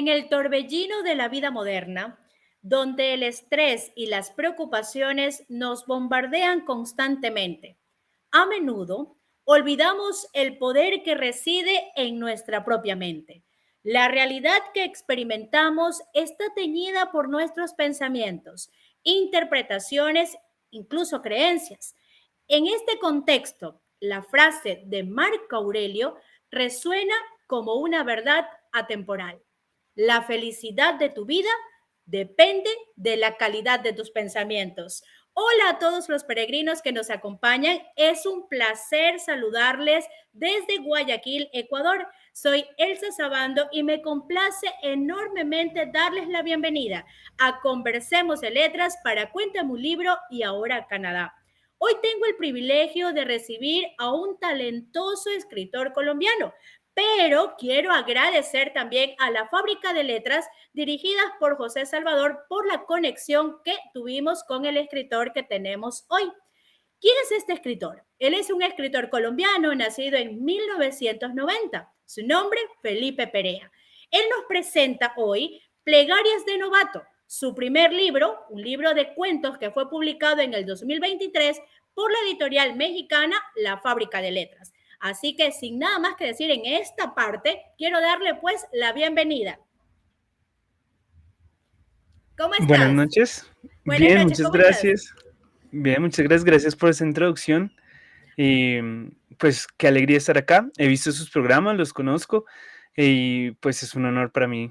En el torbellino de la vida moderna, donde el estrés y las preocupaciones nos bombardean constantemente, a menudo olvidamos el poder que reside en nuestra propia mente. La realidad que experimentamos está teñida por nuestros pensamientos, interpretaciones, incluso creencias. En este contexto, la frase de Marco Aurelio resuena como una verdad atemporal. La felicidad de tu vida depende de la calidad de tus pensamientos. Hola a todos los peregrinos que nos acompañan. Es un placer saludarles desde Guayaquil, Ecuador. Soy Elsa Sabando y me complace enormemente darles la bienvenida a Conversemos de Letras para Cuéntame un libro y ahora Canadá. Hoy tengo el privilegio de recibir a un talentoso escritor colombiano, pero quiero agradecer también a la Fábrica de Letras dirigidas por José Salvador por la conexión que tuvimos con el escritor que tenemos hoy. ¿Quién es este escritor? Él es un escritor colombiano nacido en 1990. Su nombre, Felipe Perea. Él nos presenta hoy Plegarias de Novato, su primer libro, un libro de cuentos que fue publicado en el 2023 por la editorial mexicana La Fábrica de Letras. Así que sin nada más que decir en esta parte, quiero darle pues la bienvenida. ¿Cómo Buenas estás? noches. Buenas Bien, noches, muchas ¿cómo estás? gracias. Bien, muchas gracias. Gracias por esa introducción. Y pues qué alegría estar acá. He visto sus programas, los conozco y pues es un honor para mí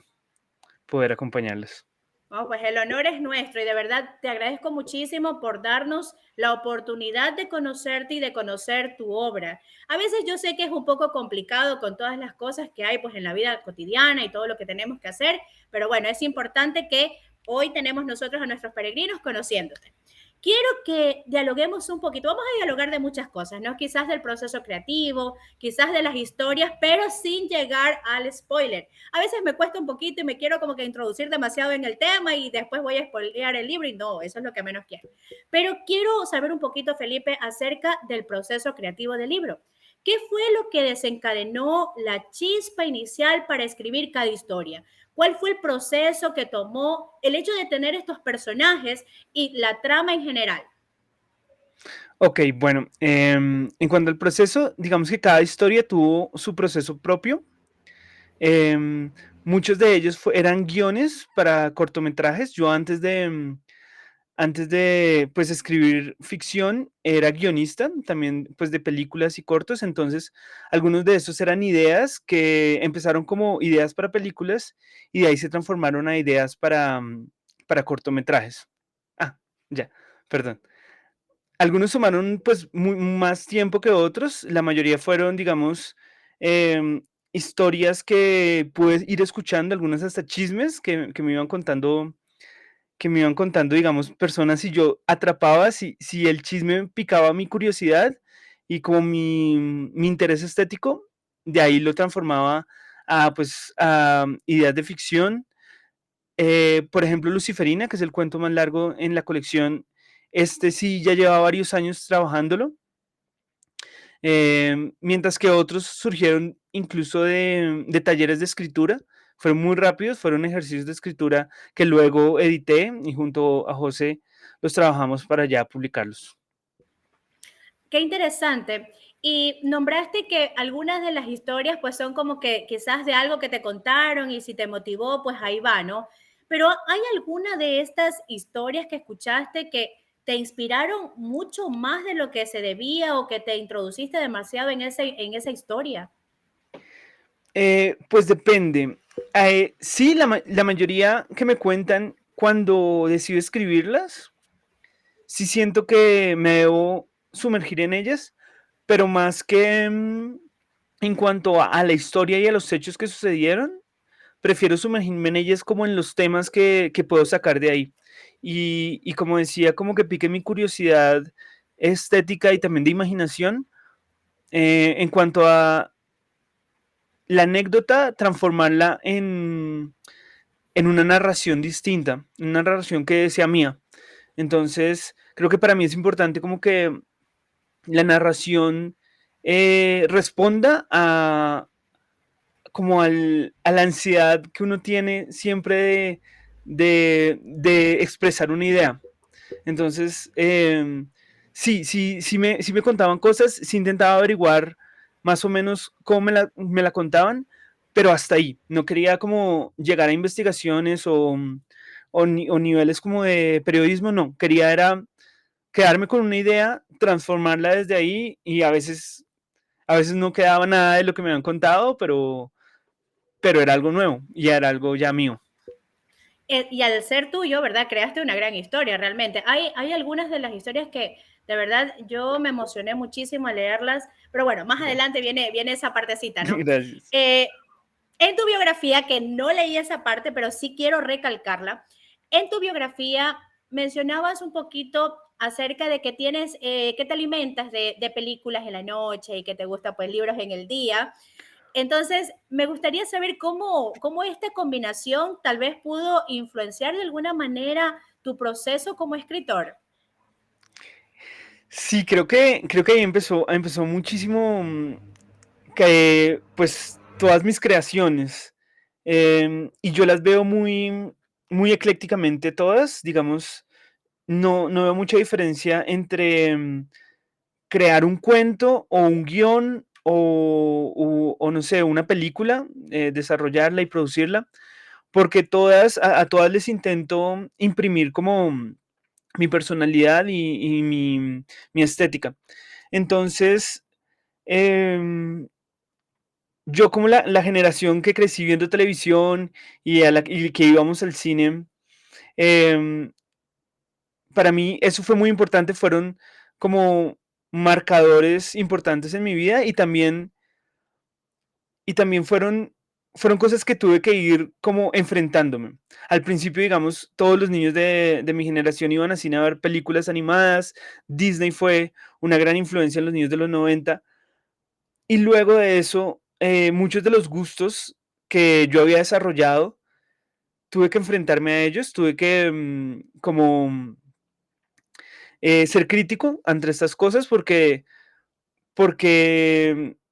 poder acompañarlos. Oh, pues el honor es nuestro y de verdad te agradezco muchísimo por darnos la oportunidad de conocerte y de conocer tu obra. A veces yo sé que es un poco complicado con todas las cosas que hay pues en la vida cotidiana y todo lo que tenemos que hacer, pero bueno, es importante que hoy tenemos nosotros a nuestros peregrinos conociéndote. Quiero que dialoguemos un poquito, vamos a dialogar de muchas cosas, ¿no? Quizás del proceso creativo, quizás de las historias, pero sin llegar al spoiler. A veces me cuesta un poquito y me quiero como que introducir demasiado en el tema y después voy a spoilear el libro y no, eso es lo que menos quiero. Pero quiero saber un poquito, Felipe, acerca del proceso creativo del libro. ¿Qué fue lo que desencadenó la chispa inicial para escribir cada historia? ¿Cuál fue el proceso que tomó el hecho de tener estos personajes y la trama en general? Ok, bueno, en cuanto al proceso, digamos que cada historia tuvo su proceso propio. Muchos de ellos eran guiones para cortometrajes. Yo antes de pues escribir ficción era guionista también pues de películas y cortos, entonces algunos de esos eran ideas que empezaron como ideas para películas y de ahí se transformaron a ideas para cortometrajes. Ah, ya, perdón. Algunos tomaron pues más tiempo que otros, la mayoría fueron, digamos, em, historias que pude ir escuchando, algunas hasta chismes que me iban contando, digamos, personas y yo atrapaba si el chisme picaba mi curiosidad y como mi interés estético, de ahí lo transformaba a ideas de ficción. Por ejemplo, Luciferina, que es el cuento más largo en la colección, este sí ya lleva varios años trabajándolo, mientras que otros surgieron incluso de talleres de escritura, fueron muy rápidos, fueron ejercicios de escritura que luego edité y junto a José los trabajamos para ya publicarlos. Qué interesante. Y nombraste que algunas de las historias pues son como que quizás de algo que te contaron y si te motivó pues ahí va, ¿no? Pero ¿hay alguna de estas historias que escuchaste que te inspiraron mucho más de lo que se debía o que te introduciste demasiado en esa historia? Pues depende. Sí, la mayoría que me cuentan cuando decido escribirlas, sí siento que me debo sumergir en ellas, pero más que en cuanto a la historia y a los hechos que sucedieron, prefiero sumergirme en ellas como en los temas que puedo sacar de ahí. Y como decía, como que pique mi curiosidad estética y también de imaginación en cuanto a la anécdota, transformarla en una narración distinta, una narración que sea mía. Entonces, creo que para mí es importante como que la narración responda como a la ansiedad que uno tiene siempre de expresar una idea. Entonces, sí me contaban cosas, sí intentaba averiguar más o menos cómo me la contaban, pero hasta ahí. No quería como llegar a investigaciones o niveles como de periodismo, no. Quería era quedarme con una idea, transformarla desde ahí y a veces no quedaba nada de lo que me habían contado, pero era algo nuevo y era algo ya mío. Y al ser tuyo, ¿verdad? Creaste una gran historia realmente. Hay algunas de las historias que de verdad yo me emocioné muchísimo al leerlas, pero bueno, más adelante viene esa partecita, ¿no? Gracias. Eh, en tu biografía, que no leí esa parte, pero sí quiero recalcarla, en tu biografía mencionabas un poquito acerca de que tienes, que te alimentas de películas en la noche y que te gusta pues libros en el día. Entonces, me gustaría saber cómo esta combinación tal vez pudo influenciar de alguna manera tu proceso como escritor. Sí, creo que ahí empezó muchísimo que pues todas mis creaciones y yo las veo muy eclécticamente todas, digamos, no veo mucha diferencia entre crear un cuento o un guión o no sé, una película, desarrollarla y producirla, porque a todas les intento imprimir como mi personalidad y mi estética. Entonces, em, yo como la generación que crecí viendo televisión y que íbamos al cine, em, para mí eso fue muy importante, fueron como marcadores importantes en mi vida y también fueron cosas que tuve que ir como enfrentándome. Al principio, digamos, todos los niños de mi generación iban a cine a ver películas animadas, Disney fue una gran influencia en los niños de los 90 y luego de eso, muchos de los gustos que yo había desarrollado, tuve que enfrentarme a ellos, tuve que como ser crítico ante estas cosas porque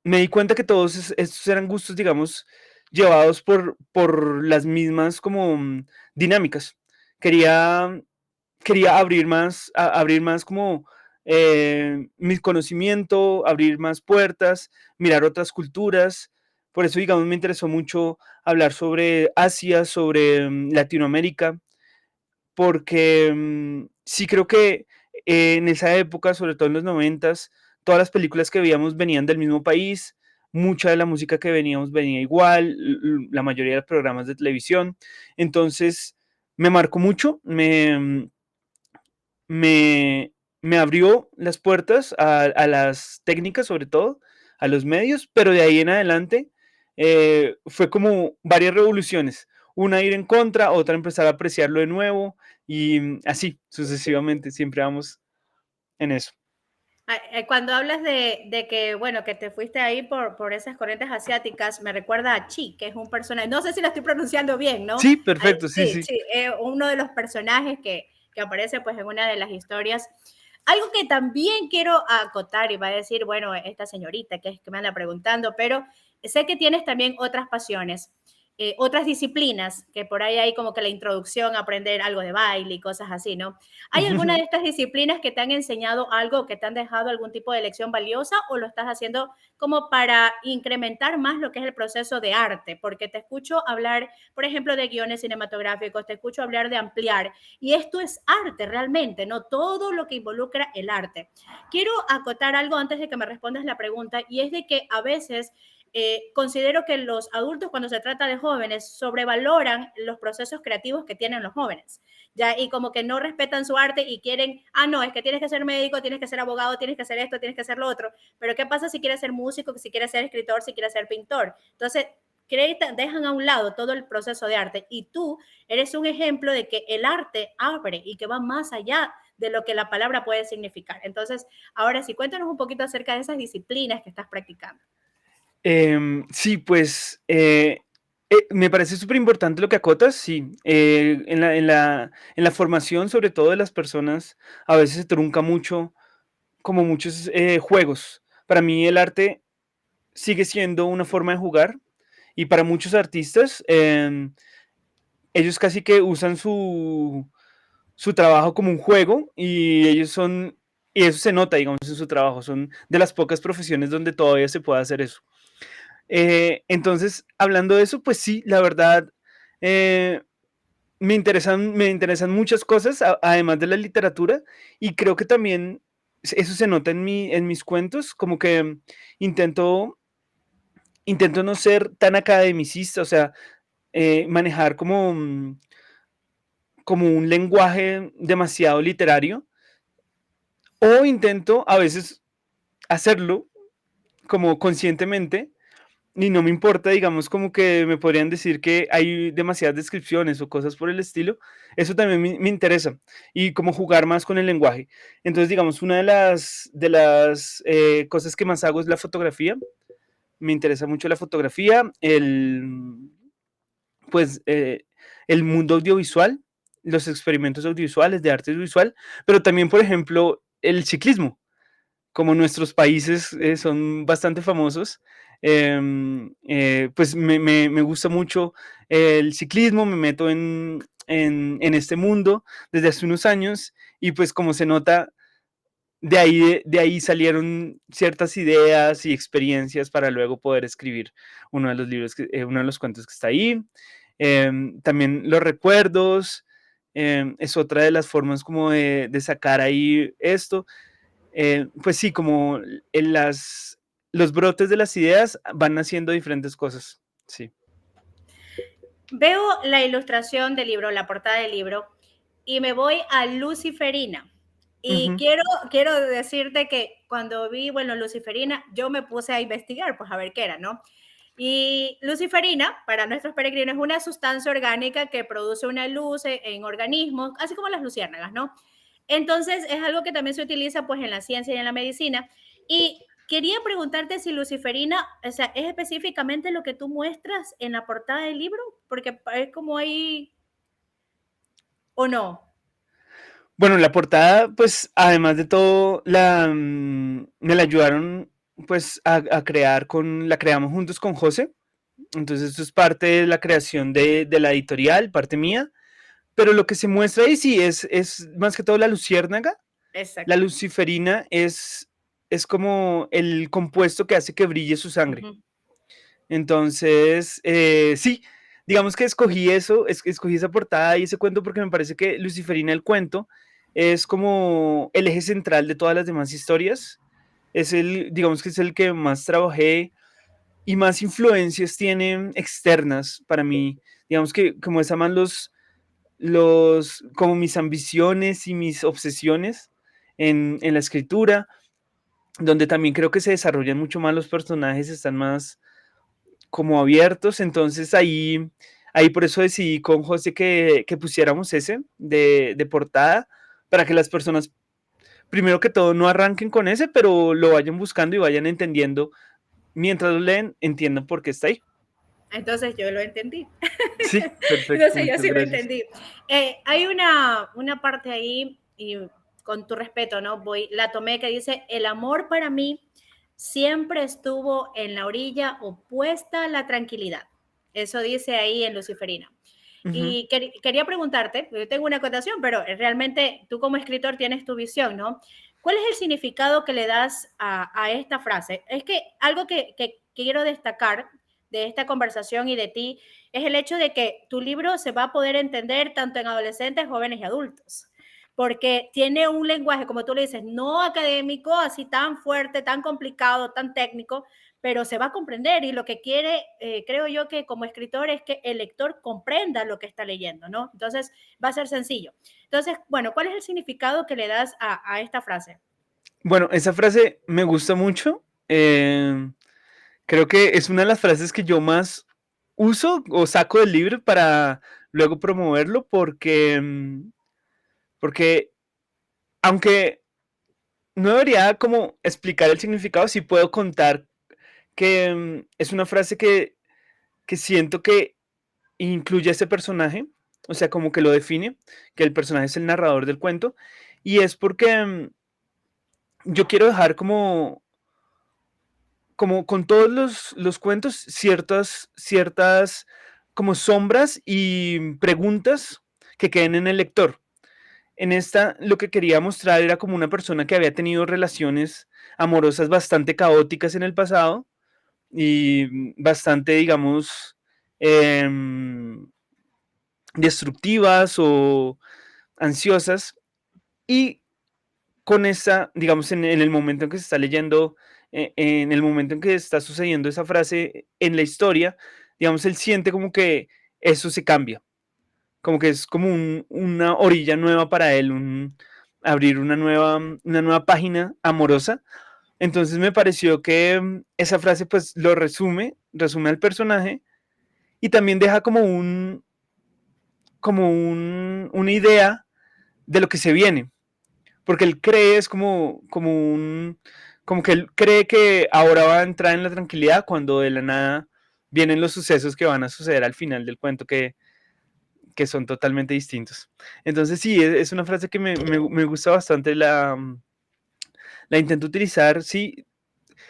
me di cuenta que todos estos eran gustos, digamos, llevados por las mismas como dinámicas. Quería, quería abrir más como mi conocimiento, abrir más puertas, mirar otras culturas. Por eso, digamos, me interesó mucho hablar sobre Asia, sobre Latinoamérica, porque sí creo que en esa época, sobre todo en los noventas, todas las películas que veíamos venían del mismo país, mucha de la música que veníamos venía igual, la mayoría de los programas de televisión, entonces me marcó mucho, me, me abrió las puertas a las técnicas sobre todo, a los medios, pero de ahí en adelante fue como varias revoluciones, una ir en contra, otra empezar a apreciarlo de nuevo y así sucesivamente, siempre vamos en eso. Cuando hablas de que, bueno, que te fuiste ahí por esas corrientes asiáticas, me recuerda a Chi, que es un personaje, no sé si lo estoy pronunciando bien, ¿no? Sí, perfecto, sí, Sí, sí. sí, uno de los personajes que aparece pues en una de las historias. Algo que también quiero acotar y va a decir, bueno, esta señorita que es que me anda preguntando, pero sé que tienes también otras pasiones, otras disciplinas, que por ahí hay como que la introducción a aprender algo de baile y cosas así, ¿no? ¿Hay alguna de estas disciplinas que te han enseñado algo, que te han dejado algún tipo de lección valiosa o lo estás haciendo como para incrementar más lo que es el proceso de arte? Porque te escucho hablar, por ejemplo, de guiones cinematográficos, te escucho hablar de ampliar y esto es arte realmente, ¿no? Todo lo que involucra el arte. Quiero acotar algo antes de que me respondas la pregunta y es de que a veces considero que los adultos cuando se trata de jóvenes sobrevaloran los procesos creativos que tienen los jóvenes, ya, y como que no respetan su arte y quieren, no, es que tienes que ser médico, tienes que ser abogado, tienes que hacer esto, tienes que hacer lo otro, pero ¿qué pasa si quieres ser músico, si quieres ser escritor, si quieres ser pintor? Entonces, dejan a un lado todo el proceso de arte y tú eres un ejemplo de que el arte abre y que va más allá de lo que la palabra puede significar. Entonces, ahora sí, cuéntanos un poquito acerca de esas disciplinas que estás practicando. Sí, pues me parece súper importante lo que acotas, sí. En la formación, sobre todo de las personas, a veces se trunca mucho, como muchos juegos. Para mí el arte sigue siendo una forma de jugar Y para muchos artistas, ellos casi que usan su trabajo como un juego y ellos son, y eso se nota, digamos, en su trabajo, son de las pocas profesiones donde todavía se puede hacer eso. Entonces, hablando de eso, pues sí, la verdad, eh, me interesan muchas cosas, además de la literatura, y creo que también eso se nota en mis cuentos, como que intento, intento no ser tan academicista, o sea, manejar como, como un lenguaje demasiado literario, o intento a veces hacerlo como conscientemente, y no me importa, digamos, como que me podrían decir que hay demasiadas descripciones o cosas por el estilo. Eso también me interesa. Y como jugar más con el lenguaje. Entonces, digamos, una de las cosas que más hago es la fotografía. Me interesa mucho la fotografía, pues, el mundo audiovisual, los experimentos audiovisuales, de arte visual, pero también, por ejemplo, el ciclismo, como nuestros países son bastante famosos, pues me gusta mucho el ciclismo, me meto en este mundo desde hace unos años y pues como se nota, de ahí salieron ciertas ideas y experiencias para luego poder escribir uno de los libros, uno de los cuentos que está ahí. También los recuerdos, es otra de las formas como de sacar ahí esto. Pues sí, como en los brotes de las ideas van haciendo diferentes cosas. Sí. Veo la ilustración del libro, la portada del libro, y me voy a Luciferina. Y Ujú. quiero decirte que cuando vi, bueno, Luciferina, yo me puse a investigar, pues a ver qué era, ¿no? Y luciferina, para nuestros peregrinos, es una sustancia orgánica que produce una luz en organismos, así como las luciérnagas, ¿no? Entonces, es algo que también se utiliza pues en la ciencia y en la medicina. Y quería preguntarte si luciferina, o sea, es específicamente lo que tú muestras en la portada del libro, porque es como ahí, o no. Bueno, la portada, pues, además de todo, me la ayudaron, pues, a crear la creamos juntos con José. Entonces, esto es parte de la creación de la editorial, parte mía. Pero lo que se muestra ahí sí es más que todo la luciérnaga. La Exacto. luciferina es como el compuesto que hace que brille su sangre. Ujú. Entonces, sí, digamos que escogí eso, escogí esa portada y ese cuento porque me parece que Luciferina el cuento es como el eje central de todas las demás historias. Es digamos que es el que más trabajé y más influencias tiene externas para mí. Digamos que como esa más como mis ambiciones y mis obsesiones en la escritura, donde también creo que se desarrollan mucho más los personajes, están más como abiertos, entonces ahí por eso decidí con José que pusiéramos ese de portada, para que las personas, primero que todo, no arranquen con ese, pero lo vayan buscando y vayan entendiendo, mientras lo leen, entiendan por qué está ahí. Entonces yo lo entendí. Sí, perfecto, Entonces yo muchas sí lo gracias. entendí. Hay una parte ahí, y con tu respeto, ¿no? La tomé que dice, el amor para mí siempre estuvo en la orilla opuesta a la tranquilidad. Eso dice ahí en Luciferina. Ujú. Y quería preguntarte, yo tengo una acotación, pero realmente tú como escritor tienes tu visión, ¿no? ¿Cuál es el significado que le das a esta frase? Es que algo que quiero destacar de esta conversación y de ti es el hecho de que tu libro se va a poder entender tanto en adolescentes, jóvenes y adultos, porque tiene un lenguaje, como tú le dices, no académico, así tan fuerte, tan complicado, tan técnico, pero se va a comprender y lo que quiere, creo yo que como escritor es que el lector comprenda lo que está leyendo, ¿no? Entonces va a ser sencillo. Entonces, bueno, ¿cuál es el significado que le das a esta frase? Bueno, esa frase me gusta mucho. Creo que es una de las frases que yo más uso o saco del libro para luego promoverlo porque aunque no debería como explicar el significado, sí puedo contar que es una frase que siento que incluye a ese personaje, o sea, como que lo define, que el personaje es el narrador del cuento, y es porque yo quiero dejar como como con todos los cuentos, ciertas como sombras y preguntas que queden en el lector. En esta lo que quería mostrar era como una persona que había tenido relaciones amorosas bastante caóticas en el pasado y bastante, digamos, em, destructivas o ansiosas. Y con esa, digamos, en el momento en que se está leyendo, en el momento en que está sucediendo esa frase en la historia, digamos, él siente como que eso se cambia, como que es como una orilla nueva para él, abrir una nueva página amorosa. Entonces me pareció que esa frase pues lo resume al personaje y también deja una idea de lo que se viene, porque él cree, es como que él cree que ahora va a entrar en la tranquilidad cuando de la nada vienen los sucesos que van a suceder al final del cuento que son totalmente distintos. Entonces sí, es una frase que me gusta bastante, la intento utilizar, sí,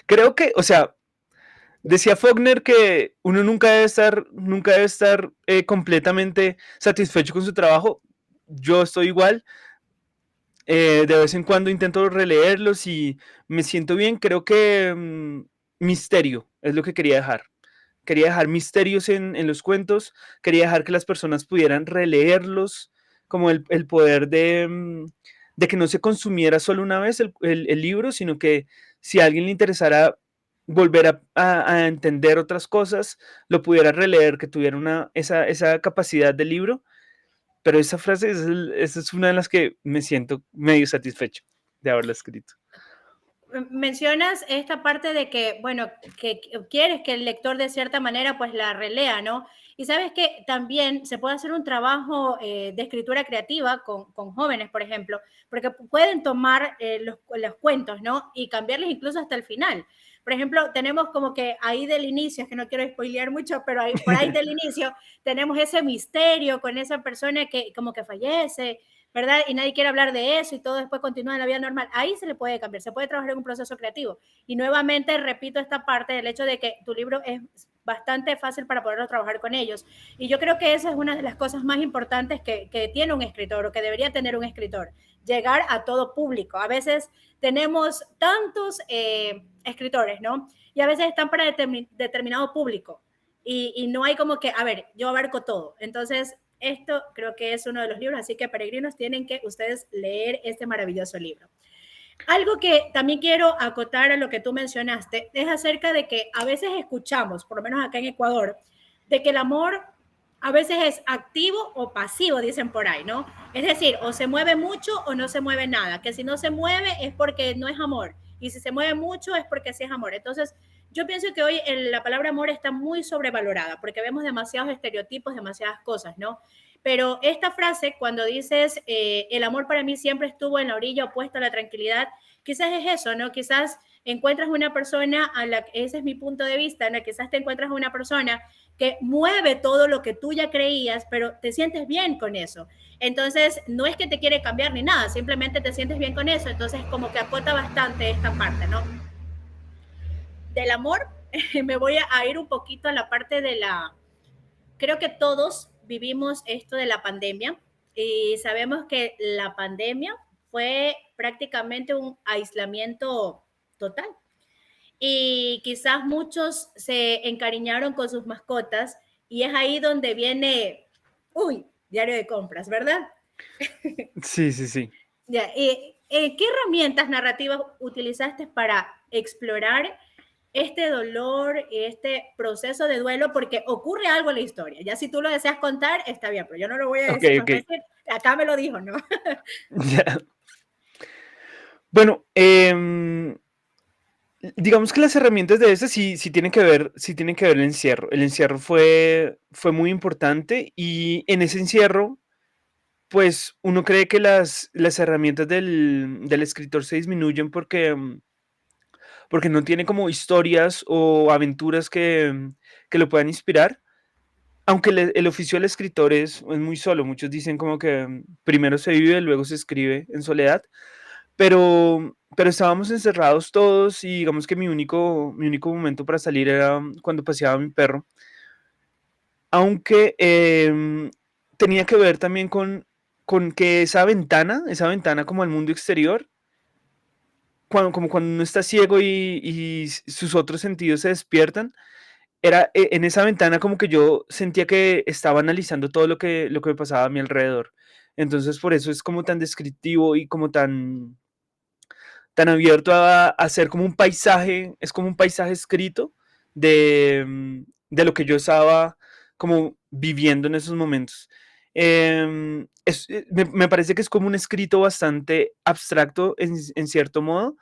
creo que, o sea, decía Faulkner que uno nunca debe estar completamente satisfecho con su trabajo. Yo estoy igual. De vez en cuando intento releerlos y me siento bien. Creo que misterio es lo que quería dejar. Quería dejar misterios en los cuentos. Quería dejar que las personas pudieran releerlos, como el poder de que no se consumiera solo una vez el libro, sino que si a alguien le interesara volver a entender otras cosas, lo pudiera releer, que tuviera esa capacidad del libro. Pero esa frase esa es una de las que me siento medio satisfecho de haberla escrito. Mencionas esta parte de que, bueno, que quieres que el lector de cierta manera pues la relea, ¿no? Y sabes que también se puede hacer un trabajo de escritura creativa con jóvenes, por ejemplo, porque pueden tomar los cuentos, ¿no? Y cambiarles incluso hasta el final. Por ejemplo, tenemos como que ahí del inicio, es que no quiero spoilear mucho, pero ahí, por ahí del inicio tenemos ese misterio con esa persona que como que fallece, ¿verdad? Y nadie quiere hablar de eso y todo después continúa en la vida normal. Ahí se le puede cambiar, se puede trabajar en un proceso creativo. Y nuevamente repito esta parte del hecho de que tu libro es bastante fácil para poderlo trabajar con ellos. Y yo creo que esa es una de las cosas más importantes que tiene un escritor o que debería tener un escritor, llegar a todo público. A veces tenemos tantos escritores, ¿no? Y a veces están para determinado público. Y no hay como que, a ver, yo abarco todo. Entonces, esto creo que es uno de los libros, así que peregrinos tienen que ustedes leer este maravilloso libro. Algo que también quiero acotar a lo que tú mencionaste es acerca de que a veces escuchamos, por lo menos acá en Ecuador, de que el amor a veces es activo o pasivo, dicen por ahí, ¿no? Es decir, o se mueve mucho o no se mueve nada, que si no se mueve es porque no es amor, y si se mueve mucho es porque sí es amor. Entonces, yo pienso que hoy la palabra amor está muy sobrevalorada porque vemos demasiados estereotipos, demasiadas cosas, ¿no? Pero esta frase, cuando dices, el amor para mí siempre estuvo en la orilla opuesta a la tranquilidad, quizás es eso, ¿no? Quizás encuentras una persona, ese es mi punto de vista, ¿no? Quizás te encuentras una persona que mueve todo lo que tú ya creías, pero te sientes bien con eso. Entonces, no es que te quiere cambiar ni nada, simplemente te sientes bien con eso. Entonces, como que acota bastante esta parte, ¿no? Del amor, me voy a ir un poquito a la parte de la... Creo que todos vivimos esto de la pandemia y sabemos que la pandemia fue prácticamente un aislamiento total. Y quizás muchos se encariñaron con sus mascotas y es ahí donde viene, uy, diario de compras, ¿verdad? Sí, sí, sí. Ya, ¿qué herramientas narrativas utilizaste para explorar este dolor, este proceso de duelo? Porque ocurre algo en la historia. Ya si tú lo deseas contar, está bien, pero yo no lo voy a Ok, decir. No ok. voy a decir acá me lo dijo, ¿no? Ya. Bueno, digamos que las herramientas de este sí tienen que ver el encierro. El encierro fue muy importante y en ese encierro, pues uno cree que las herramientas del escritor se disminuyen porque no tiene como historias o aventuras que lo puedan inspirar. Aunque el oficio del escritor es muy solo, muchos dicen como que primero se vive, luego se escribe en soledad, pero estábamos encerrados todos y digamos que mi único momento para salir era cuando paseaba a mi perro, aunque tenía que ver también con que esa ventana como al mundo exterior, como cuando uno está ciego y sus otros sentidos se despiertan, era en esa ventana como que yo sentía que estaba analizando todo lo que me pasaba a mi alrededor. Entonces por eso es como tan descriptivo y como tan abierto a ser como un paisaje, es como un paisaje escrito de lo que yo estaba como viviendo en esos momentos. Me parece que es como un escrito bastante abstracto en cierto modo.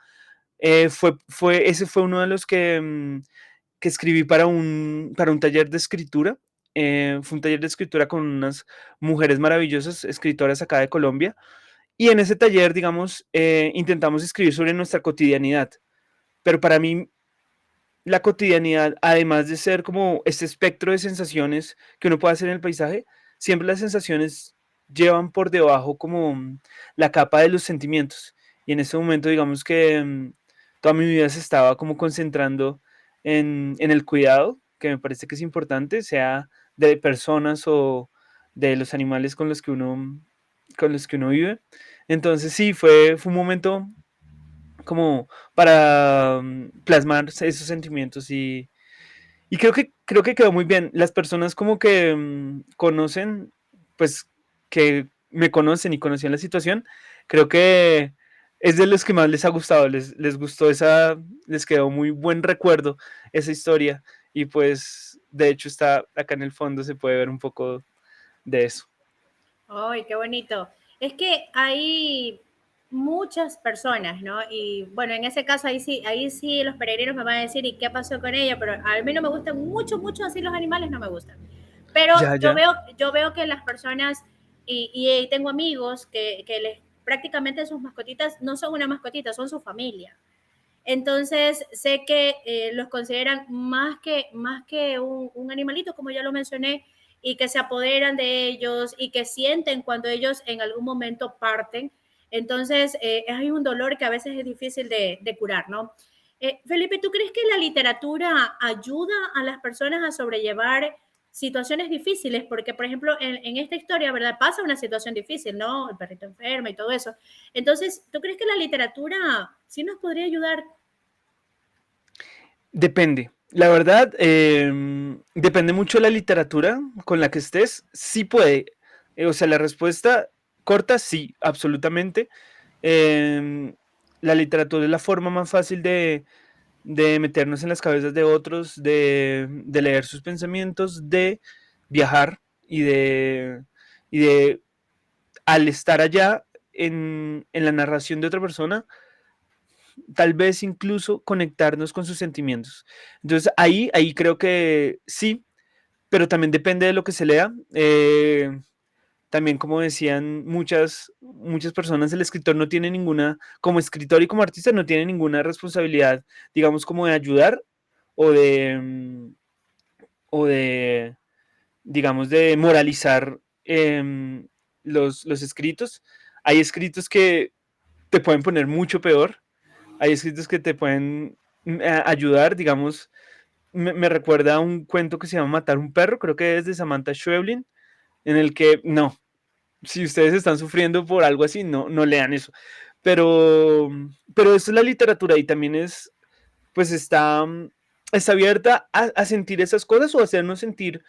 Ese fue uno de los que escribí para un taller de escritura. Fue un taller de escritura con unas mujeres maravillosas, escritoras acá de Colombia. Y en ese taller, digamos, intentamos escribir sobre nuestra cotidianidad. Pero para mí, la cotidianidad, además de ser como este espectro de sensaciones que uno puede hacer en el paisaje, siempre las sensaciones llevan por debajo como la capa de los sentimientos. Y en ese momento, digamos que toda mi vida se estaba como concentrando en el cuidado, que me parece que es importante, sea de personas o de los animales con los que uno vive. Entonces sí, fue un momento como para plasmar esos sentimientos y creo que quedó muy bien. Las personas como que conocen, pues que me conocen y conocían la situación, creo que es de los que más les ha gustado, les gustó les quedó muy buen recuerdo esa historia y pues de hecho está acá en el fondo, se puede ver un poco de eso. ¡Ay, qué bonito! Es que hay muchas personas, ¿no? Y bueno, en ese caso ahí sí los peregrinos me van a decir, ¿y qué pasó con ella? Pero a mí no me gustan mucho, mucho así los animales, no me gustan. Pero Ya, ya. yo veo que las personas, y tengo amigos que les, prácticamente sus mascotitas no son una mascotita, son su familia. Entonces, sé que los consideran más que un animalito, como ya lo mencioné, y que se apoderan de ellos y que sienten cuando ellos en algún momento parten. Entonces, hay un dolor que a veces es difícil de curar, ¿no? Felipe, ¿tú crees que la literatura ayuda a las personas a sobrellevar situaciones difíciles? Porque, por ejemplo, en esta historia, ¿verdad? Pasa una situación difícil, ¿no? El perrito enfermo y todo eso. Entonces, ¿tú crees que la literatura sí nos podría ayudar? Depende. La verdad, depende mucho de la literatura con la que estés. Sí puede. O sea, la respuesta corta, sí, absolutamente. Em, la literatura es la forma más fácil de meternos en las cabezas de otros, de leer sus pensamientos, de viajar y de al estar allá en la narración de otra persona, tal vez incluso conectarnos con sus sentimientos. Entonces ahí creo que sí, pero también depende de lo que se lea. También, como decían muchas personas, el escritor no tiene ninguna, como escritor y como artista, no tiene ninguna responsabilidad, digamos, como de ayudar o o de digamos, de moralizar los escritos. Hay escritos que te pueden poner mucho peor, hay escritos que te pueden ayudar, digamos, me recuerda a un cuento que se llama Matar un perro, creo que es de Samantha Schweblin, en el que no, si ustedes están sufriendo por algo así, no lean eso. Pero, pero eso es la literatura y también pues está abierta a sentir esas cosas o a hacernos sentir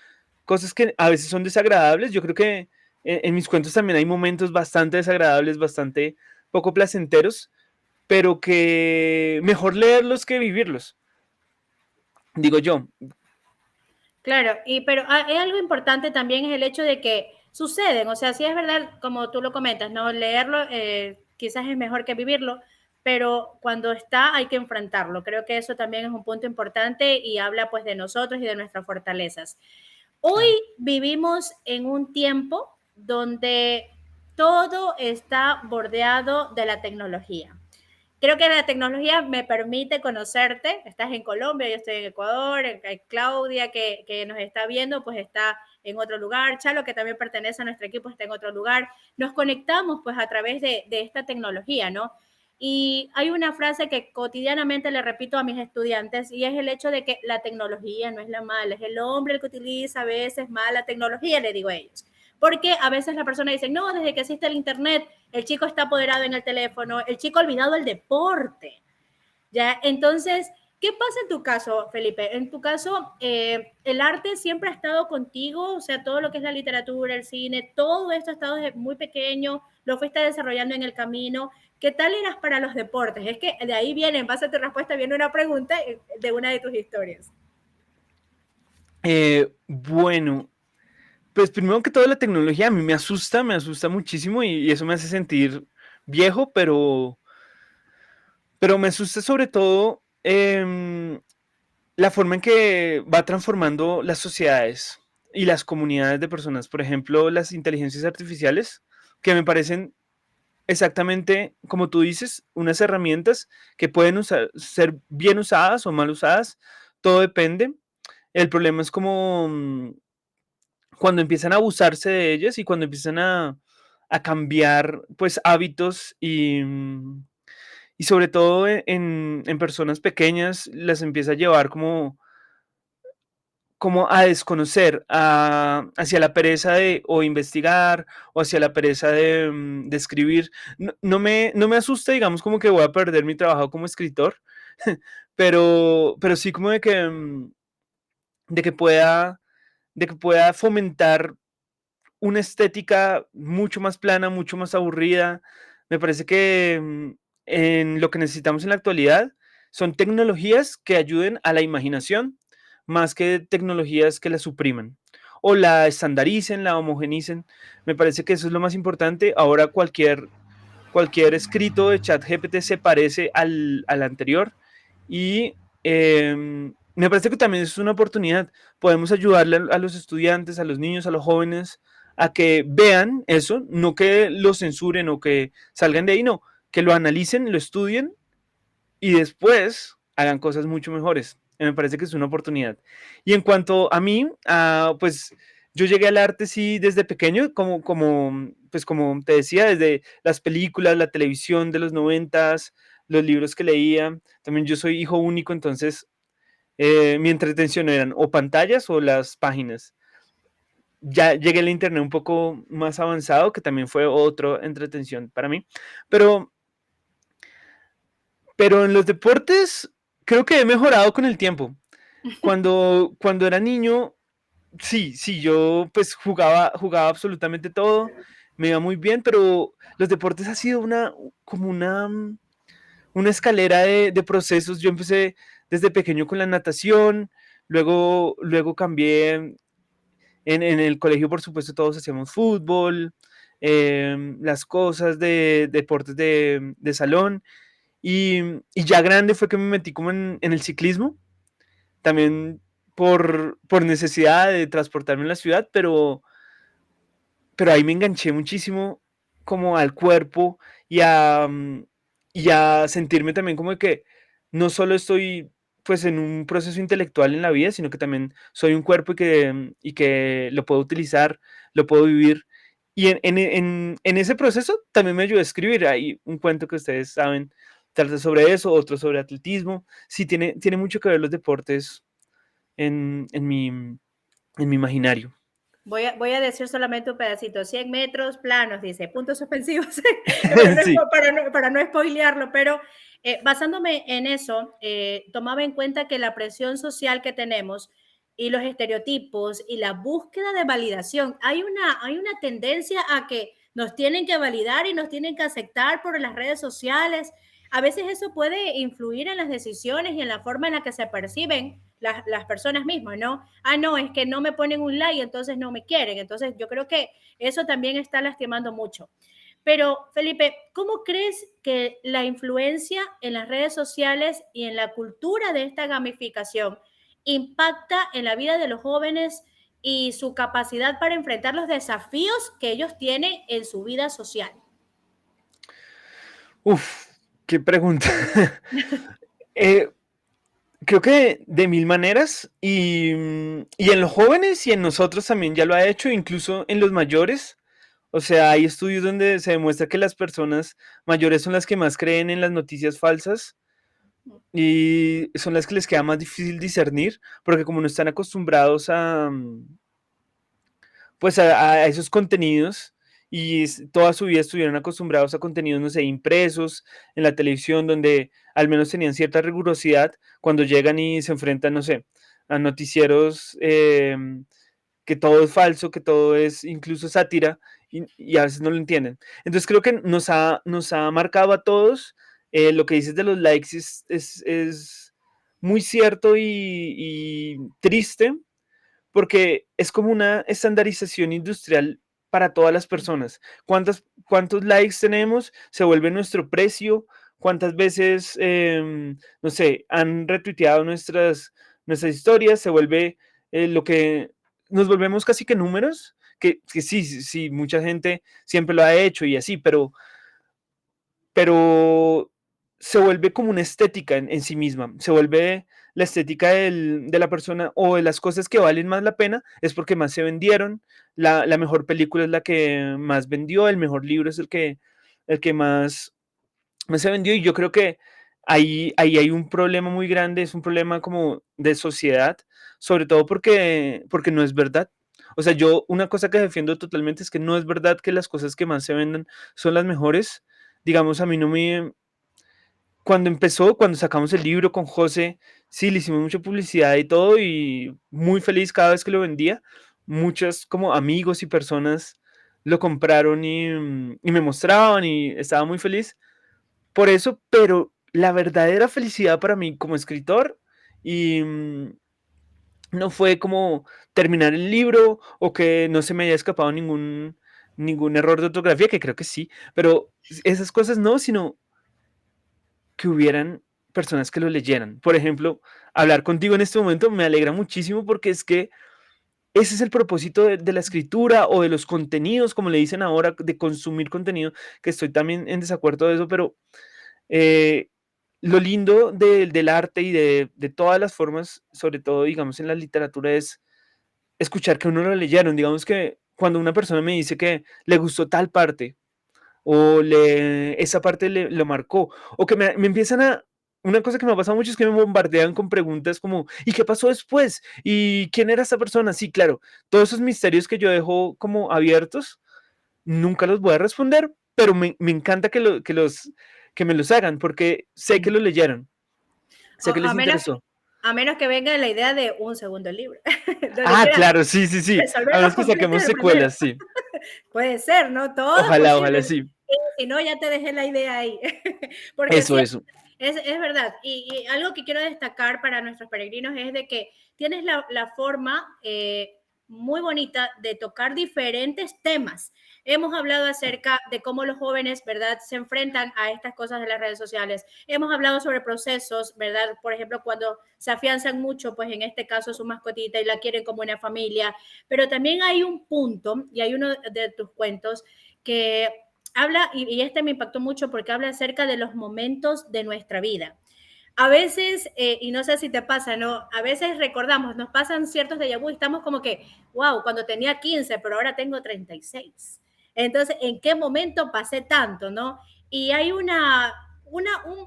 cosas que a veces son desagradables. Yo creo que en mis cuentos también hay momentos bastante desagradables, bastante poco placenteros, pero que mejor leerlos que vivirlos, digo yo. Claro, y pero hay algo importante también es el hecho de que suceden, o sea, sí es verdad, como tú lo comentas, ¿no? Leerlo quizás es mejor que vivirlo, pero cuando está hay que enfrentarlo. Creo que eso también es un punto importante y habla pues de nosotros y de nuestras fortalezas. Hoy Claro. vivimos en un tiempo donde todo está bordeado de la tecnología. Creo que la tecnología me permite conocerte. Estás en Colombia, yo estoy en Ecuador, Claudia que nos está viendo, pues está en otro lugar, Chalo que también pertenece a nuestro equipo está en otro lugar. Nos conectamos pues a través de esta tecnología, ¿no? Y hay una frase que cotidianamente le repito a mis estudiantes y es el hecho de que la tecnología no es la mala, es el hombre el que utiliza a veces mala tecnología, le digo a ellos. Porque a veces la persona dice, no, desde que existe el Internet, el chico está apoderado en el teléfono, el chico ha olvidado el deporte. ¿Ya? Entonces, ¿qué pasa en tu caso, Felipe? En tu caso, el arte siempre ha estado contigo, o sea, todo lo que es la literatura, el cine, todo esto ha estado desde muy pequeño, lo fuiste desarrollando en el camino. ¿Qué tal eras para los deportes? Es que de ahí viene, en base a tu respuesta, viene una pregunta de una de tus historias. Bueno, pues primero que todo la tecnología a mí me asusta muchísimo y eso me hace sentir viejo, pero me asusta sobre todo la forma en que va transformando las sociedades y las comunidades de personas. Por ejemplo, las inteligencias artificiales, que me parecen exactamente como tú dices, unas herramientas que pueden ser bien usadas o mal usadas, todo depende. El problema es como cuando empiezan a abusarse de ellas y cuando empiezan a cambiar pues hábitos y sobre todo en personas pequeñas las empieza a llevar como a desconocer, hacia la pereza de o investigar o hacia la pereza de escribir. No me asusta, digamos, como que voy a perder mi trabajo como escritor, pero sí como de que pueda, de que pueda fomentar una estética mucho más plana, mucho más aburrida. Me parece que en lo que necesitamos en la actualidad son tecnologías que ayuden a la imaginación más que tecnologías que la supriman o la estandaricen, la homogenicen. Me parece que eso es lo más importante. Ahora cualquier escrito de ChatGPT se parece al anterior y me parece que también es una oportunidad. Podemos ayudarle a los estudiantes, a los niños, a los jóvenes a que vean eso, no que lo censuren o que salgan de ahí, no, que lo analicen, lo estudien y después hagan cosas mucho mejores. Me parece que es una oportunidad. Y en cuanto a mí, pues yo llegué al arte sí desde pequeño, pues como te decía, desde las películas, la televisión de los noventas, los libros que leía. También yo soy hijo único, entonces mi entretención eran o pantallas o las páginas. Ya llegué al internet un poco más avanzado, que también fue otra entretención para mí. Pero Pero en los deportes creo que he mejorado con el tiempo. Cuando era niño, sí, yo pues jugaba absolutamente todo, me iba muy bien, pero los deportes ha sido como una escalera de procesos. Yo empecé desde pequeño con la natación, luego cambié en el colegio, por supuesto, todos hacíamos fútbol, las cosas de deportes de salón. Y ya grande fue que me metí como en el ciclismo, también por necesidad de transportarme en la ciudad, pero ahí me enganché muchísimo como al cuerpo y a sentirme también como de que no solo estoy pues en un proceso intelectual en la vida, sino que también soy un cuerpo y que lo puedo utilizar, lo puedo vivir. Y en ese proceso también me ayudó a escribir. Hay un cuento que ustedes saben, trata sobre eso, otro sobre atletismo. Sí, tiene mucho que ver los deportes en mi imaginario. Voy a decir solamente un pedacito, 100 metros planos, dice, puntos suspensivos, para no, Sí. para no spoilearlo, pero basándome en eso, tomaba en cuenta que la presión social que tenemos y los estereotipos y la búsqueda de validación, hay una tendencia a que nos tienen que validar y nos tienen que aceptar por las redes sociales. A veces eso puede influir en las decisiones y en la forma en la que se perciben las personas mismas, ¿no? No, es que no me ponen un like, entonces no me quieren. Entonces yo creo que eso también está lastimando mucho. Pero, Felipe, ¿cómo crees que la influencia en las redes sociales y en la cultura de esta gamificación impacta en la vida de los jóvenes y su capacidad para enfrentar los desafíos que ellos tienen en su vida social? Uf, qué pregunta. Eh, Creo que de mil maneras y en los jóvenes y en nosotros también ya lo ha hecho, incluso en los mayores. O sea, hay estudios donde se demuestra que las personas mayores son las que más creen en las noticias falsas y son las que les queda más difícil discernir, porque como no están acostumbrados a, pues a esos contenidos y toda su vida estuvieron acostumbrados a contenidos, no sé, impresos en la televisión, donde al menos tenían cierta rigurosidad, cuando llegan y se enfrentan, no sé, a noticieros que todo es falso, que todo es incluso sátira, y a veces no lo entienden. Entonces creo que nos ha marcado a todos. Lo que dices de los likes es muy cierto y triste, porque es como una estandarización industrial para todas las personas. ¿Cuántos likes tenemos? Se vuelve nuestro precio. ¿Cuántas veces, no sé, han retuiteado nuestras historias? Se vuelve lo que nos volvemos casi que números, que sí, sí, sí, mucha gente siempre lo ha hecho y así, pero se vuelve como una estética en sí misma, se vuelve la estética de la persona o de las cosas que valen más la pena es porque más se vendieron, la mejor película es la que más vendió, el mejor libro es el que más se vendió y yo creo que ahí hay un problema muy grande, es un problema como de sociedad, sobre todo porque no es verdad. O sea, yo una cosa que defiendo totalmente es que no es verdad que las cosas que más se venden son las mejores. Digamos, a mí no me, cuando empezó, cuando sacamos el libro con José, sí, le hicimos mucha publicidad y todo, y muy feliz cada vez que lo vendía. Muchos como amigos y personas lo compraron y me mostraban y estaba muy feliz por eso, pero la verdadera felicidad para mí como escritor y no fue como terminar el libro o que no se me haya escapado ningún error de ortografía, que creo que sí, pero esas cosas no, sino que hubieran personas que lo leyeran. Por ejemplo, hablar contigo en este momento me alegra muchísimo porque es que ese es el propósito de la escritura o de los contenidos, como le dicen ahora, de consumir contenido, que estoy también en desacuerdo de eso, pero eh, lo lindo del arte y de todas las formas, sobre todo, digamos, en la literatura, es escuchar que uno lo leyeron. Digamos que cuando una persona me dice que le gustó tal parte, esa parte lo marcó, o que me empiezan a... Una cosa que me ha pasado mucho es que me bombardean con preguntas como, ¿y qué pasó después? ¿Y quién era esa persona? Sí, claro, todos esos misterios que yo dejo como abiertos, nunca los voy a responder, pero me encanta que me los hagan, porque sé que Sí. lo leyeron, sé que A les menos, interesó. a menos que venga la idea de un segundo libro, donde Ah, quieras claro, sí, sí, sí. A resolver los menos que conflictos saquemos del primero. secuelas, sí. Puede ser, ¿no? Todo es Ojalá, ojalá, posible. sí. Y si no, ya te dejé la idea ahí. Porque Eso, sí, eso. es verdad. Y algo que quiero destacar para nuestros peregrinos es de que tienes la forma muy bonita de tocar diferentes temas. Hemos hablado acerca de cómo los jóvenes, ¿verdad?, se enfrentan a estas cosas de las redes sociales. Hemos hablado sobre procesos, ¿verdad? Por ejemplo, cuando se afianzan mucho, pues en este caso su mascotita y la quieren como una familia. Pero también hay un punto, y hay uno de tus cuentos que habla, y este me impactó mucho porque habla acerca de los momentos de nuestra vida. A veces, y no sé si te pasa, ¿no? A veces recordamos, nos pasan ciertos déjà vu y estamos como que, wow, cuando tenía 15, pero ahora tengo 36. Entonces, ¿en qué momento pasé tanto, no? Y hay un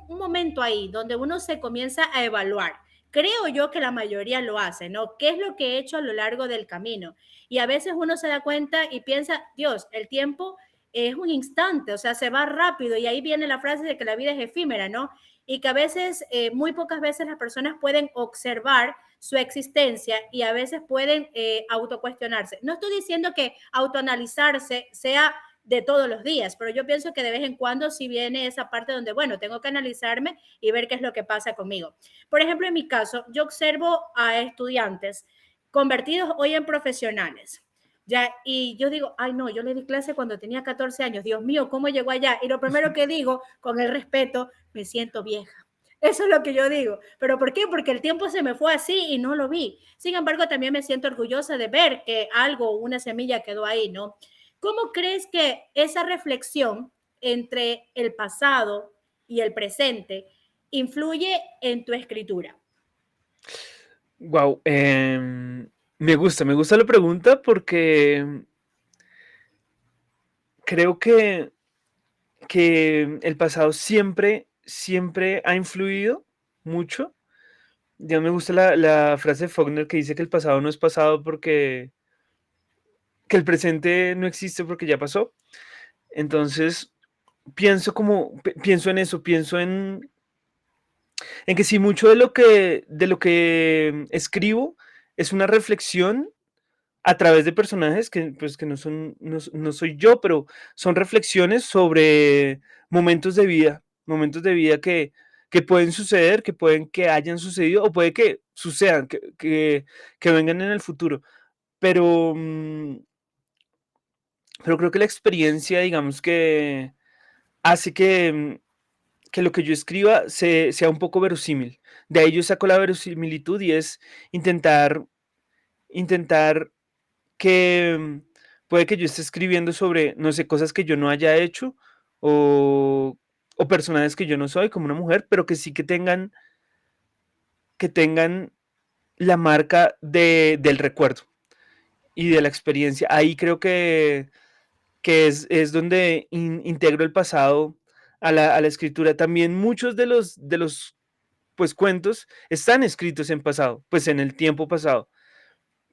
momento ahí donde uno se comienza a evaluar. Creo yo que la mayoría lo hace, ¿no? ¿Qué es lo que he hecho a lo largo del camino? Y a veces uno se da cuenta y piensa, Dios, el tiempo es un instante, o sea, se va rápido y ahí viene la frase de que la vida es efímera, ¿no? Y que a veces, muy pocas veces las personas pueden observar su existencia y a veces pueden autocuestionarse. No estoy diciendo que autoanalizarse sea de todos los días, pero yo pienso que de vez en cuando sí viene esa parte donde, bueno, tengo que analizarme y ver qué es lo que pasa conmigo. Por ejemplo, en mi caso, yo observo a estudiantes convertidos hoy en profesionales. Ya, y yo digo, ay no, yo le di clase cuando tenía 14 años, Dios mío, ¿cómo llegó allá? Y lo primero que digo, con el respeto, me siento vieja. Eso es lo que yo digo. ¿Pero por qué? Porque el tiempo se me fue así y no lo vi. Sin embargo, también me siento orgullosa de ver que algo, una semilla quedó ahí, ¿no? ¿Cómo crees que esa reflexión entre el pasado y el presente influye en tu escritura? Wow. Me gusta la pregunta porque creo que el pasado siempre, siempre ha influido mucho. Ya me gusta la frase de Faulkner que dice que el pasado no es pasado porque que el presente no existe porque ya pasó. Entonces, pienso en eso, pienso en que si mucho de lo que escribo es una reflexión a través de personajes que, pues, que no soy yo, pero son reflexiones sobre momentos de vida que pueden suceder, que hayan sucedido, o puede que sucedan, que vengan en el futuro. Pero, pero creo que la experiencia, digamos que hace que lo que yo escriba sea un poco verosímil. De ahí yo saco la verosimilitud y es intentar que puede que yo esté escribiendo sobre, no sé, cosas que yo no haya hecho o personajes que yo no soy, como una mujer, pero que sí que tengan la marca del recuerdo y de la experiencia. Ahí creo que es donde integro el pasado a la escritura. También muchos de los pues, cuentos están escritos en pasado, pues en el tiempo pasado.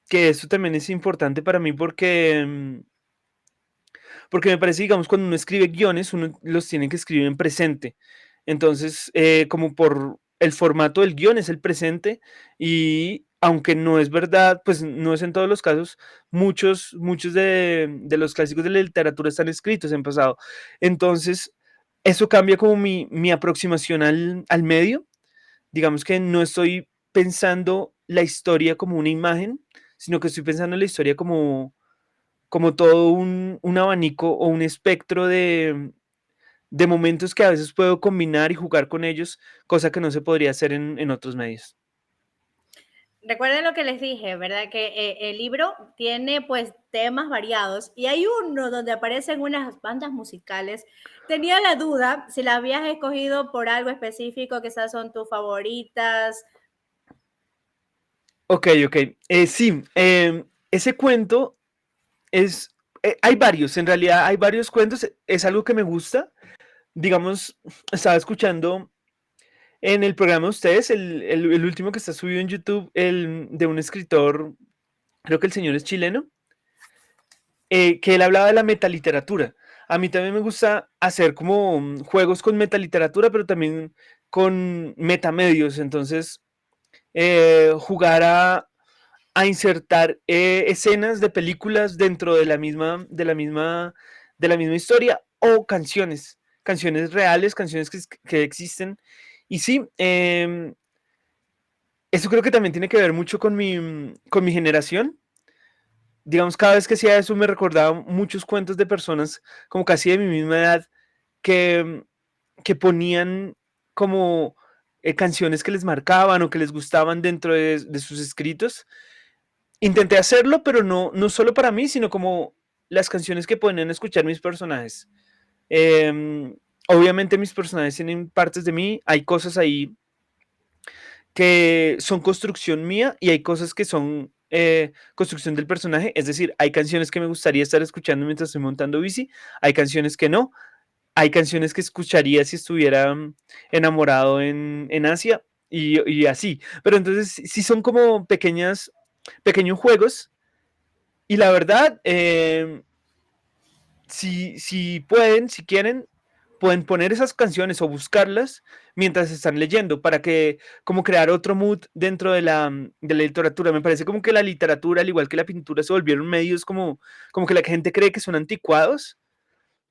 Que eso también es importante para mí porque me parece, digamos, cuando uno escribe guiones, uno los tiene que escribir en presente. Entonces, como por el formato del guión es el presente y aunque no es verdad, pues no es en todos los casos, muchos de los clásicos de la literatura están escritos en pasado. Entonces, eso cambia como mi aproximación al medio. Digamos que no estoy pensando la historia como una imagen, sino que estoy pensando en la historia como todo un abanico o un espectro de momentos que a veces puedo combinar y jugar con ellos, cosa que no se podría hacer en otros medios. Recuerden lo que les dije, ¿verdad? Que el libro tiene pues temas variados y hay uno donde aparecen unas bandas musicales. Tenía la duda si las habías escogido por algo específico, quizás son tus favoritas. Ok, ok. Sí, ese cuento hay varios, en realidad hay varios cuentos, es algo que me gusta. Digamos, estaba escuchando en el programa de ustedes, el último que está subido en YouTube, el de un escritor, creo que el señor es chileno, que él hablaba de la metaliteratura. A mí también me gusta hacer como juegos con metaliteratura, pero también con metamedios. Entonces, jugar a insertar escenas de películas dentro de la misma historia o canciones reales, canciones que existen. Y sí, eso creo que también tiene que ver mucho con mi generación. Digamos, cada vez que hacía eso me recordaba muchos cuentos de personas como casi de mi misma edad que ponían como canciones que les marcaban o que les gustaban dentro de sus escritos. Intenté hacerlo, pero no solo para mí, sino como las canciones que pueden escuchar mis personajes. Obviamente mis personajes tienen partes de mí, hay cosas ahí que son construcción mía y hay cosas que son construcción del personaje. Es decir, hay canciones que me gustaría estar escuchando mientras estoy montando bici, hay canciones que no, hay canciones que escucharía si estuviera enamorado en Asia y así. Pero entonces sí son como pequeños juegos y la verdad, si pueden, si quieren, pueden poner esas canciones o buscarlas mientras están leyendo para que como crear otro mood dentro de la literatura. Me parece como que la literatura, al igual que la pintura, se volvieron medios como que la gente cree que son anticuados,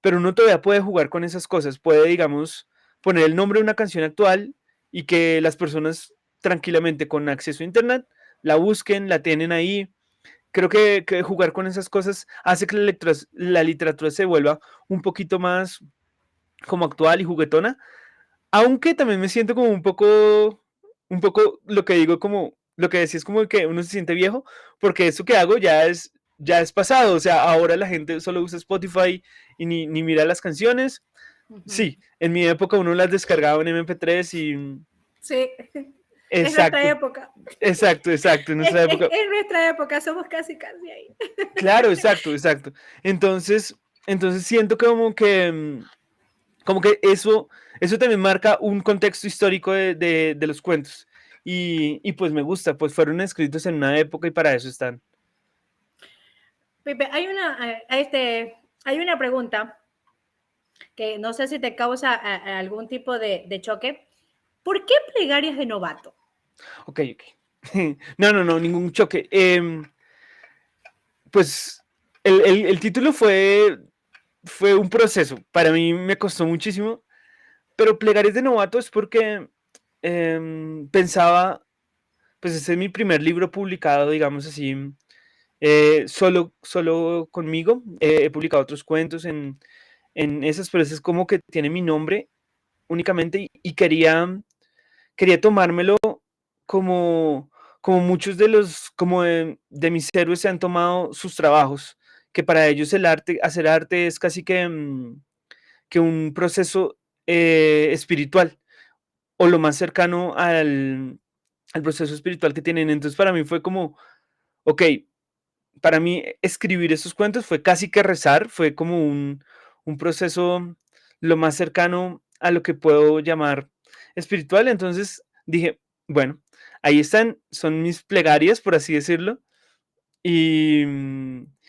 pero uno todavía puede jugar con esas cosas. Puede, digamos, poner el nombre de una canción actual y que las personas tranquilamente con acceso a internet la busquen, la tienen ahí. Creo que jugar con esas cosas hace que la literatura se vuelva un poquito más como actual y juguetona, aunque también me siento como un poco lo que digo, como lo que decía es como que uno se siente viejo, porque eso que hago ya es pasado, o sea, ahora la gente solo usa Spotify y ni mira las canciones. Ujú. Sí, en mi época uno las descargaba en MP3 y... Sí, es nuestra Exacto, época. exacto, en nuestra época. Es nuestra época, somos casi ahí. Claro, exacto. Entonces, Entonces siento como que eso también marca un contexto histórico de los cuentos. Y pues me gusta, pues fueron escritos en una época y para eso están. Pipe, hay una pregunta que no sé si te causa algún tipo de choque. ¿Por qué plegarias de novato? Ok, ok. No, ningún choque. Pues el título fue un proceso. Para mí me costó muchísimo, pero Plegarias de Novato es porque pensaba, pues este es mi primer libro publicado, digamos así, solo conmigo. He publicado otros cuentos en esas, pero ese es como que tiene mi nombre únicamente y quería tomármelo como, como muchos de los, como de mis héroes se han tomado sus trabajos, que para ellos el arte, hacer arte es casi que un proceso espiritual o lo más cercano al proceso espiritual que tienen. Entonces para mí fue como, ok, para mí escribir esos cuentos fue casi que rezar, fue como un proceso lo más cercano a lo que puedo llamar espiritual. Entonces dije, bueno, ahí están, son mis plegarias, por así decirlo, y,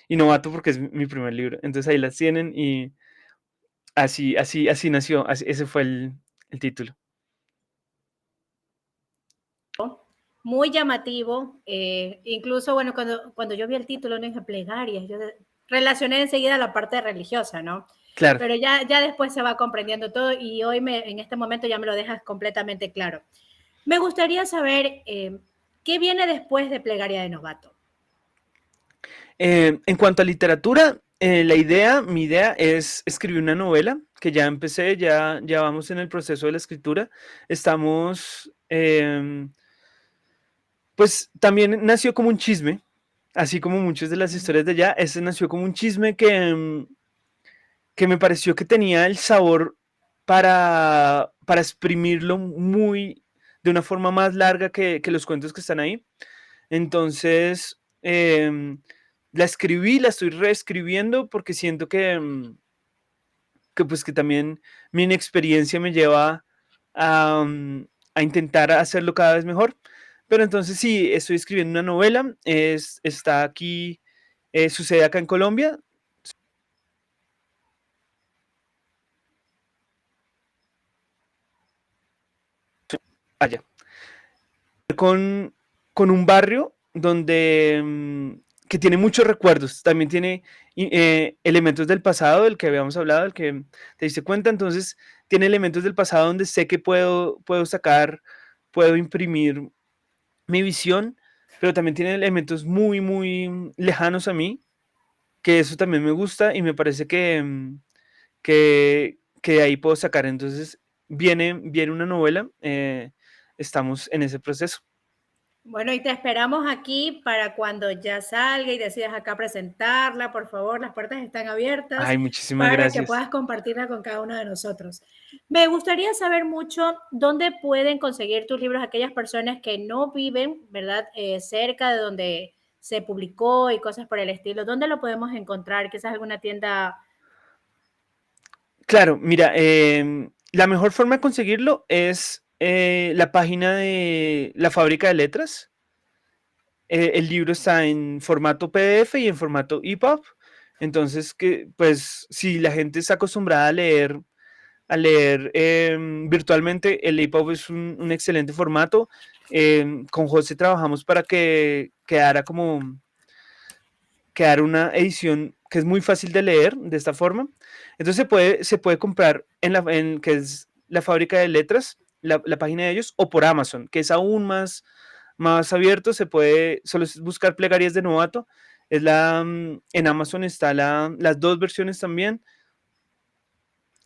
y Novato porque es mi primer libro. Entonces ahí las tienen y así nació, ese fue el título. Muy llamativo. Incluso, bueno, cuando yo vi el título, no dije plegarias, relacioné enseguida la parte religiosa, ¿no? Claro. Pero ya después se va comprendiendo todo y hoy en este momento ya me lo dejas completamente claro. Me gustaría saber qué viene después de Plegaria de Novato. En cuanto a literatura, mi idea es escribir una novela, que ya empecé, ya vamos en el proceso de la escritura. Estamos, pues también nació como un chisme, así como muchas de las historias de allá, ese nació como un chisme que me pareció que tenía el sabor para exprimirlo de una forma más larga que los cuentos que están ahí. Entonces, la escribí, la estoy reescribiendo porque siento que pues que también mi inexperiencia me lleva a intentar hacerlo cada vez mejor. Pero entonces sí, estoy escribiendo una novela, está aquí, sucede acá en Colombia, allá, con, con un barrio donde que tiene muchos recuerdos, también tiene elementos del pasado, del que habíamos hablado, del que te diste cuenta, entonces tiene elementos del pasado donde sé que puedo sacar, puedo imprimir mi visión, pero también tiene elementos muy lejanos a mí, que eso también me gusta y me parece que de ahí puedo sacar. Entonces viene una novela, estamos en ese proceso. Bueno, y te esperamos aquí para cuando ya salga y decidas acá presentarla. Por favor, las puertas están abiertas Ay, muchísimas para que gracias. puedas compartirla con cada uno de nosotros. Me gustaría saber mucho dónde pueden conseguir tus libros aquellas personas que no viven, ¿verdad? Cerca de donde se publicó y cosas por el estilo. ¿Dónde lo podemos encontrar? Quizás alguna tienda. Claro, mira, la mejor forma de conseguirlo es la página de la Fábrica de Letras. El libro está en formato PDF y en formato EPUB. Entonces, pues, si la gente está acostumbrada a leer virtualmente, el EPUB es un excelente formato. Con José trabajamos para que quedara una edición que es muy fácil de leer de esta forma. Entonces se puede comprar que es la Fábrica de Letras, la página de ellos, o por Amazon, que es aún más abierto. Solo es buscar Plegarias de Novato. En Amazon está las dos versiones también.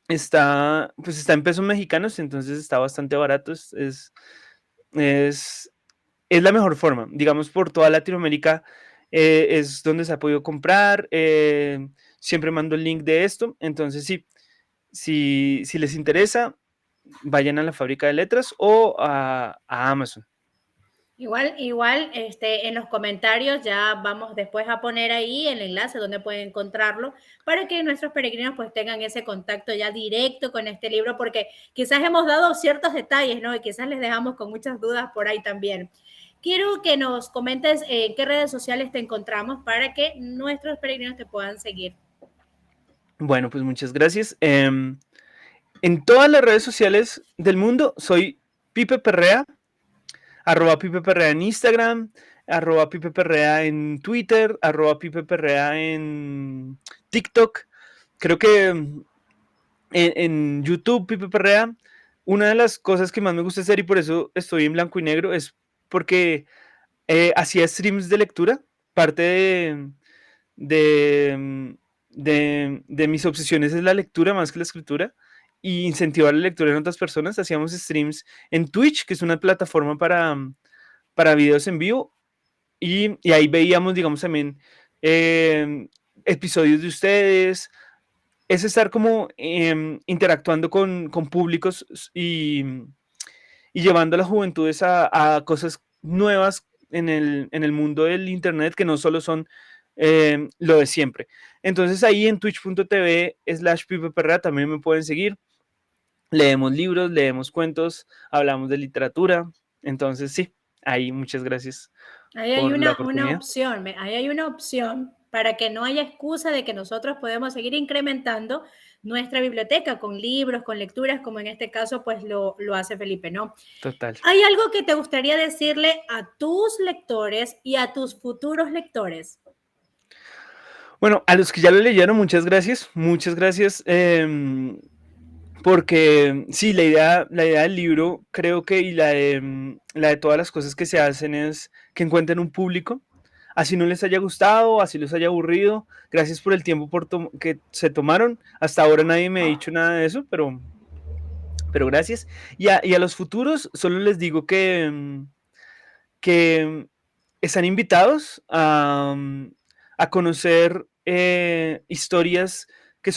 Pues está en pesos mexicanos, entonces está bastante barato. Es, es la mejor forma. Digamos, por toda Latinoamérica es donde se ha podido comprar. Siempre mando el link de esto. Entonces, sí, si les interesa, vayan a la Fábrica de Letras o a Amazon. Igual, en los comentarios ya vamos después a poner ahí el enlace donde pueden encontrarlo para que nuestros peregrinos pues tengan ese contacto ya directo con este libro, porque quizás hemos dado ciertos detalles, ¿no? Y quizás les dejamos con muchas dudas por ahí también. Quiero que nos comentes en qué redes sociales te encontramos para que nuestros peregrinos te puedan seguir. Bueno, pues muchas gracias. En todas las redes sociales del mundo soy Pipe Perrea, @Pipe Perrea en Instagram, @Pipe Perrea en Twitter, @Pipe Perrea en TikTok. Creo que en YouTube, Pipe Perrea, una de las cosas que más me gusta hacer y por eso estoy en blanco y negro es porque hacía streams de lectura, parte de, de mis obsesiones es la lectura más que la escritura y incentivar la lectura en otras personas. Hacíamos streams en Twitch, que es una plataforma para videos en vivo, y ahí veíamos, digamos, también eh, episodios de ustedes. Es estar como interactuando con públicos y llevando a las juventudes a cosas nuevas en el mundo del Internet que no solo son lo de siempre. Entonces ahí en twitch.tv/pipeperra también me pueden seguir. Leemos libros, leemos cuentos, hablamos de literatura. Entonces sí, ahí muchas gracias Ahí hay por la una oportunidad. opción, ahí hay una opción para que no haya excusa de que nosotros podemos seguir incrementando nuestra biblioteca con libros, con lecturas, como en este caso pues lo hace Felipe, ¿no? Total. ¿Hay algo que te gustaría decirle a tus lectores y a tus futuros lectores? Bueno, a los que ya lo leyeron, muchas gracias. Muchas gracias. Porque sí, la idea del libro, creo que, y la de todas las cosas que se hacen es que encuentren un público. Así no les haya gustado, así les haya aburrido. Gracias por el tiempo que se tomaron. Hasta ahora nadie me ha dicho nada de eso, pero gracias. Y a los futuros, solo les digo que están invitados a conocer historias que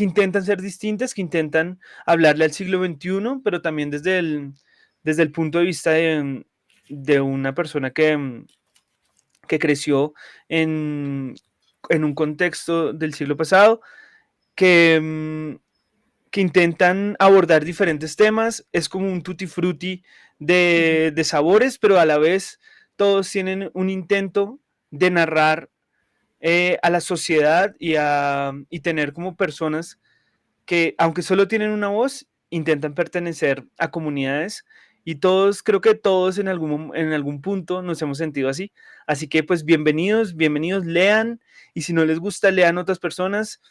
intentan ser distintas, que intentan hablarle al siglo XXI, pero también desde el punto de vista de una persona que creció en, en un contexto del siglo pasado, que, que intentan abordar diferentes temas. Es como un tutti frutti de sabores, pero a la vez todos tienen un intento de narrar a la sociedad y tener como personas que, aunque solo tienen una voz, intentan pertenecer a comunidades y todos, creo que todos en algún punto nos hemos sentido así. Así que pues bienvenidos, bienvenidos, lean y si no les gusta, lean otras personas,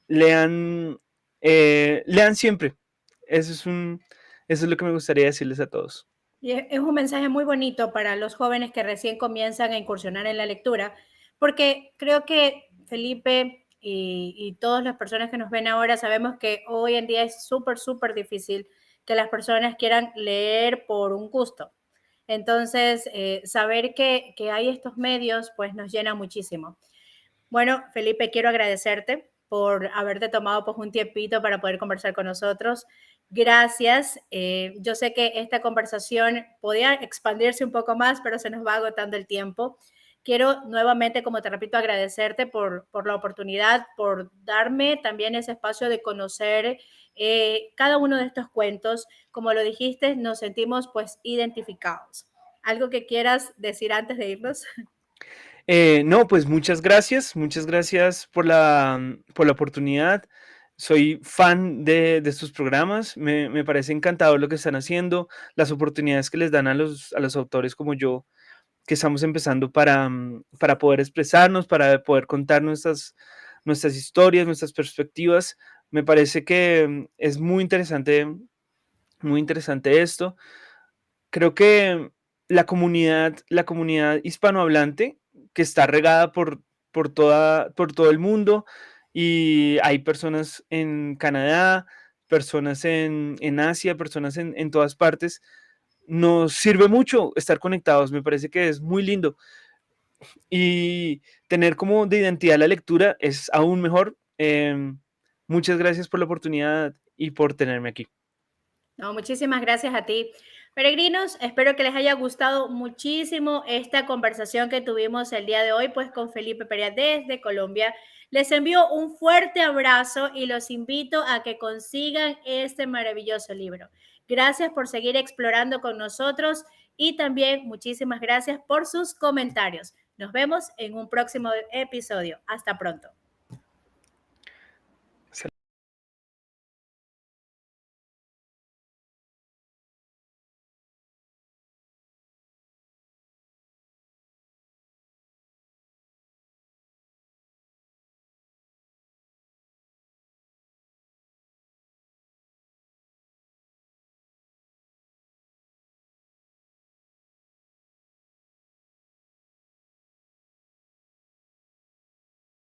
lean, lean siempre. Eso es lo que me gustaría decirles a todos. Y es un mensaje muy bonito para los jóvenes que recién comienzan a incursionar en la lectura, porque creo que Felipe y todas las personas que nos ven ahora sabemos que hoy en día es súper, súper difícil que las personas quieran leer por un gusto. Entonces, saber que hay estos medios, pues nos llena muchísimo. Bueno, Felipe, quiero agradecerte por haberte tomado pues, un tiempito para poder conversar con nosotros. Gracias. Yo sé que esta conversación podía expandirse un poco más, pero se nos va agotando el tiempo. Quiero nuevamente, como te repito, agradecerte por la oportunidad, por darme también ese espacio de conocer cada uno de estos cuentos. Como lo dijiste, nos sentimos pues identificados. ¿Algo que quieras decir antes de irnos? No, pues muchas gracias por la oportunidad. Soy fan de estos programas, me parece encantador lo que están haciendo, las oportunidades que les dan a los autores como yo, que estamos empezando para poder expresarnos, para poder contar nuestras historias, nuestras perspectivas. Me parece que es muy interesante esto. Creo que la comunidad hispanohablante, que está regada por todo el mundo, y hay personas en Canadá, personas en Asia, personas en todas partes, nos sirve mucho estar conectados, me parece que es muy lindo. Y tener como de identidad la lectura es aún mejor. Muchas gracias por la oportunidad y por tenerme aquí. No, muchísimas gracias a ti. Peregrinos, espero que les haya gustado muchísimo esta conversación que tuvimos el día de hoy, pues con Felipe Perea desde Colombia. Les envío un fuerte abrazo y los invito a que consigan este maravilloso libro. Gracias por seguir explorando con nosotros y también muchísimas gracias por sus comentarios. Nos vemos en un próximo episodio. Hasta pronto.